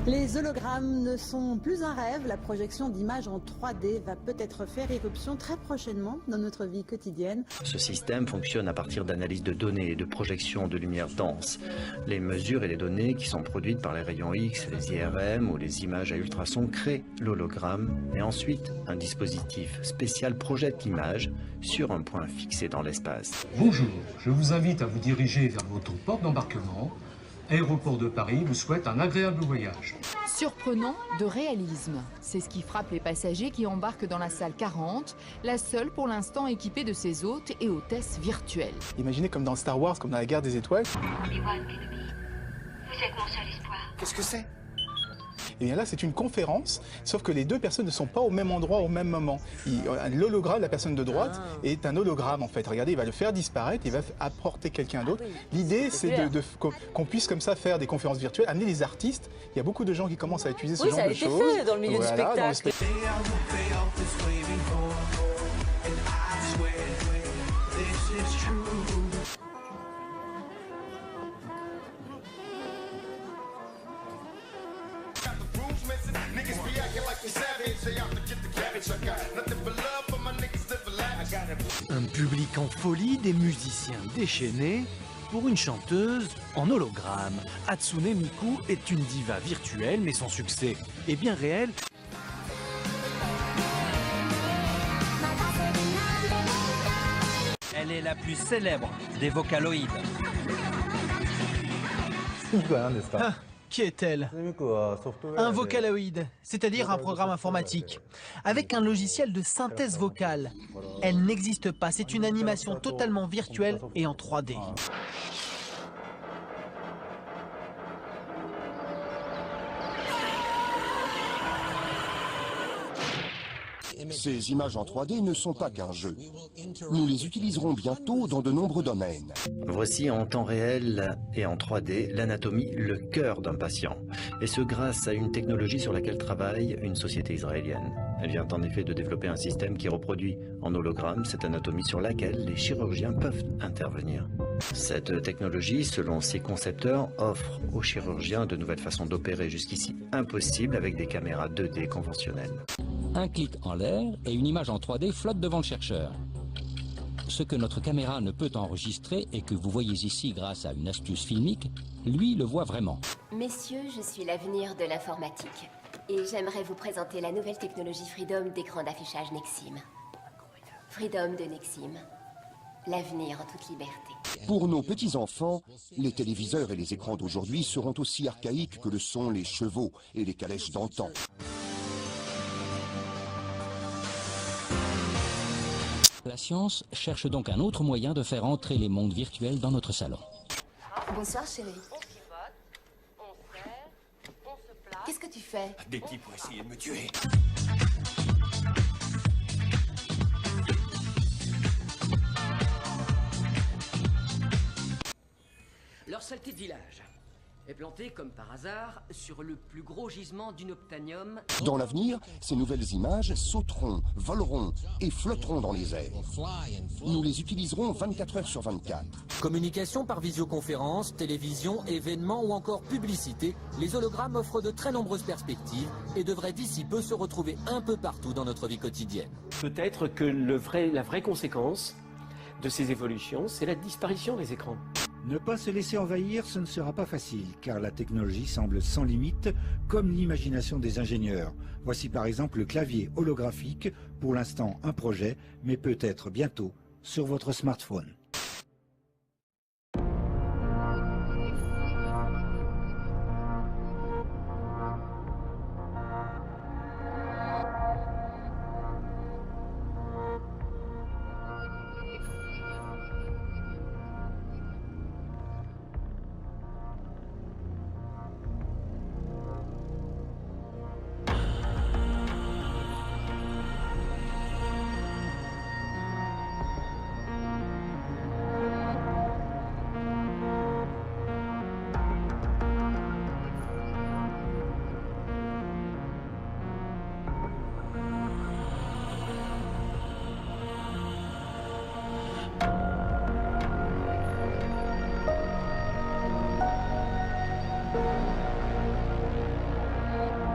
Les hologrammes ne sont plus un rêve. La projection d'images en 3D va peut-être faire irruption très prochainement dans notre vie quotidienne. Ce système fonctionne à partir d'analyse de données et de projection de lumière dense. Les mesures et les données qui sont produites par les rayons X, les IRM ou les images à ultrasons créent l'hologramme et ensuite un dispositif spécial projette l'image sur un point fixé dans l'espace. Bonjour, je vous invite à vous diriger vers votre porte d'embarquement. Aéroport de Paris vous souhaite un agréable voyage. Surprenant de réalisme, c'est ce qui frappe les passagers qui embarquent dans la salle 40, la seule pour l'instant équipée de ses hôtes et hôtesses virtuelles. Imaginez comme dans Star Wars, comme dans la guerre des étoiles. Obi-Wan Kenobi, vous êtes mon seul espoir. Qu'est-ce que c'est ? Et bien là, c'est une conférence, sauf que les deux personnes ne sont pas au même endroit au même moment. L'hologramme, la personne de droite, est un hologramme en fait. Regardez, il va le faire disparaître, il va apporter quelqu'un d'autre. L'idée, c'est qu'on puisse comme ça faire des conférences virtuelles, amener les artistes. Il y a beaucoup de gens qui commencent à utiliser ce genre de choses. Oui, ça a été fait dans le milieu du spectacle. Un public en folie, des musiciens déchaînés, pour une chanteuse en hologramme. Hatsune Miku est une diva virtuelle, mais son succès est bien réel. Elle est la plus célèbre des vocaloïdes. Ah, qui est-elle? Un vocaloïde, c'est-à-dire un programme informatique, avec un logiciel de synthèse vocale. Elle n'existe pas, c'est une animation totalement virtuelle et en 3D. Ces images en 3D ne sont pas qu'un jeu. Nous les utiliserons bientôt dans de nombreux domaines. Voici en temps réel et en 3D l'anatomie, le cœur d'un patient. Et ce grâce à une technologie sur laquelle travaille une société israélienne. Elle vient en effet de développer un système qui reproduit en hologramme cette anatomie sur laquelle les chirurgiens peuvent intervenir. Cette technologie, selon ses concepteurs, offre aux chirurgiens de nouvelles façons d'opérer jusqu'ici impossibles avec des caméras 2D conventionnelles. Un clic en l'air et une image en 3D flotte devant le chercheur. Ce que notre caméra ne peut enregistrer et que vous voyez ici grâce à une astuce filmique, lui le voit vraiment. Messieurs, je suis l'avenir de l'informatique. Et j'aimerais vous présenter la nouvelle technologie Freedom d'écran d'affichage Nexim. Freedom de Nexim. L'avenir en toute liberté. Pour nos petits-enfants, les téléviseurs et les écrans d'aujourd'hui seront aussi archaïques que le sont les chevaux et les calèches d'antan. La science cherche donc un autre moyen de faire entrer les mondes virtuels dans notre salon. Bonsoir chérie. Qu'est-ce que tu fais? Des types pour essayer de me tuer. Leur saleté de village est plantée comme par hasard sur le plus gros gisement d'unobtainium. Dans l'avenir, ces nouvelles images sauteront, voleront et flotteront dans les airs. Nous les utiliserons 24 heures sur 24. Communication par visioconférence, télévision, événements ou encore publicité, les hologrammes offrent de très nombreuses perspectives et devraient d'ici peu se retrouver un peu partout dans notre vie quotidienne. Peut-être que la vraie conséquence de ces évolutions, c'est la disparition des écrans. Ne pas se laisser envahir, ce ne sera pas facile, car la technologie semble sans limite, comme l'imagination des ingénieurs. Voici par exemple le clavier holographique, pour l'instant un projet, mais peut-être bientôt sur votre smartphone. Bye.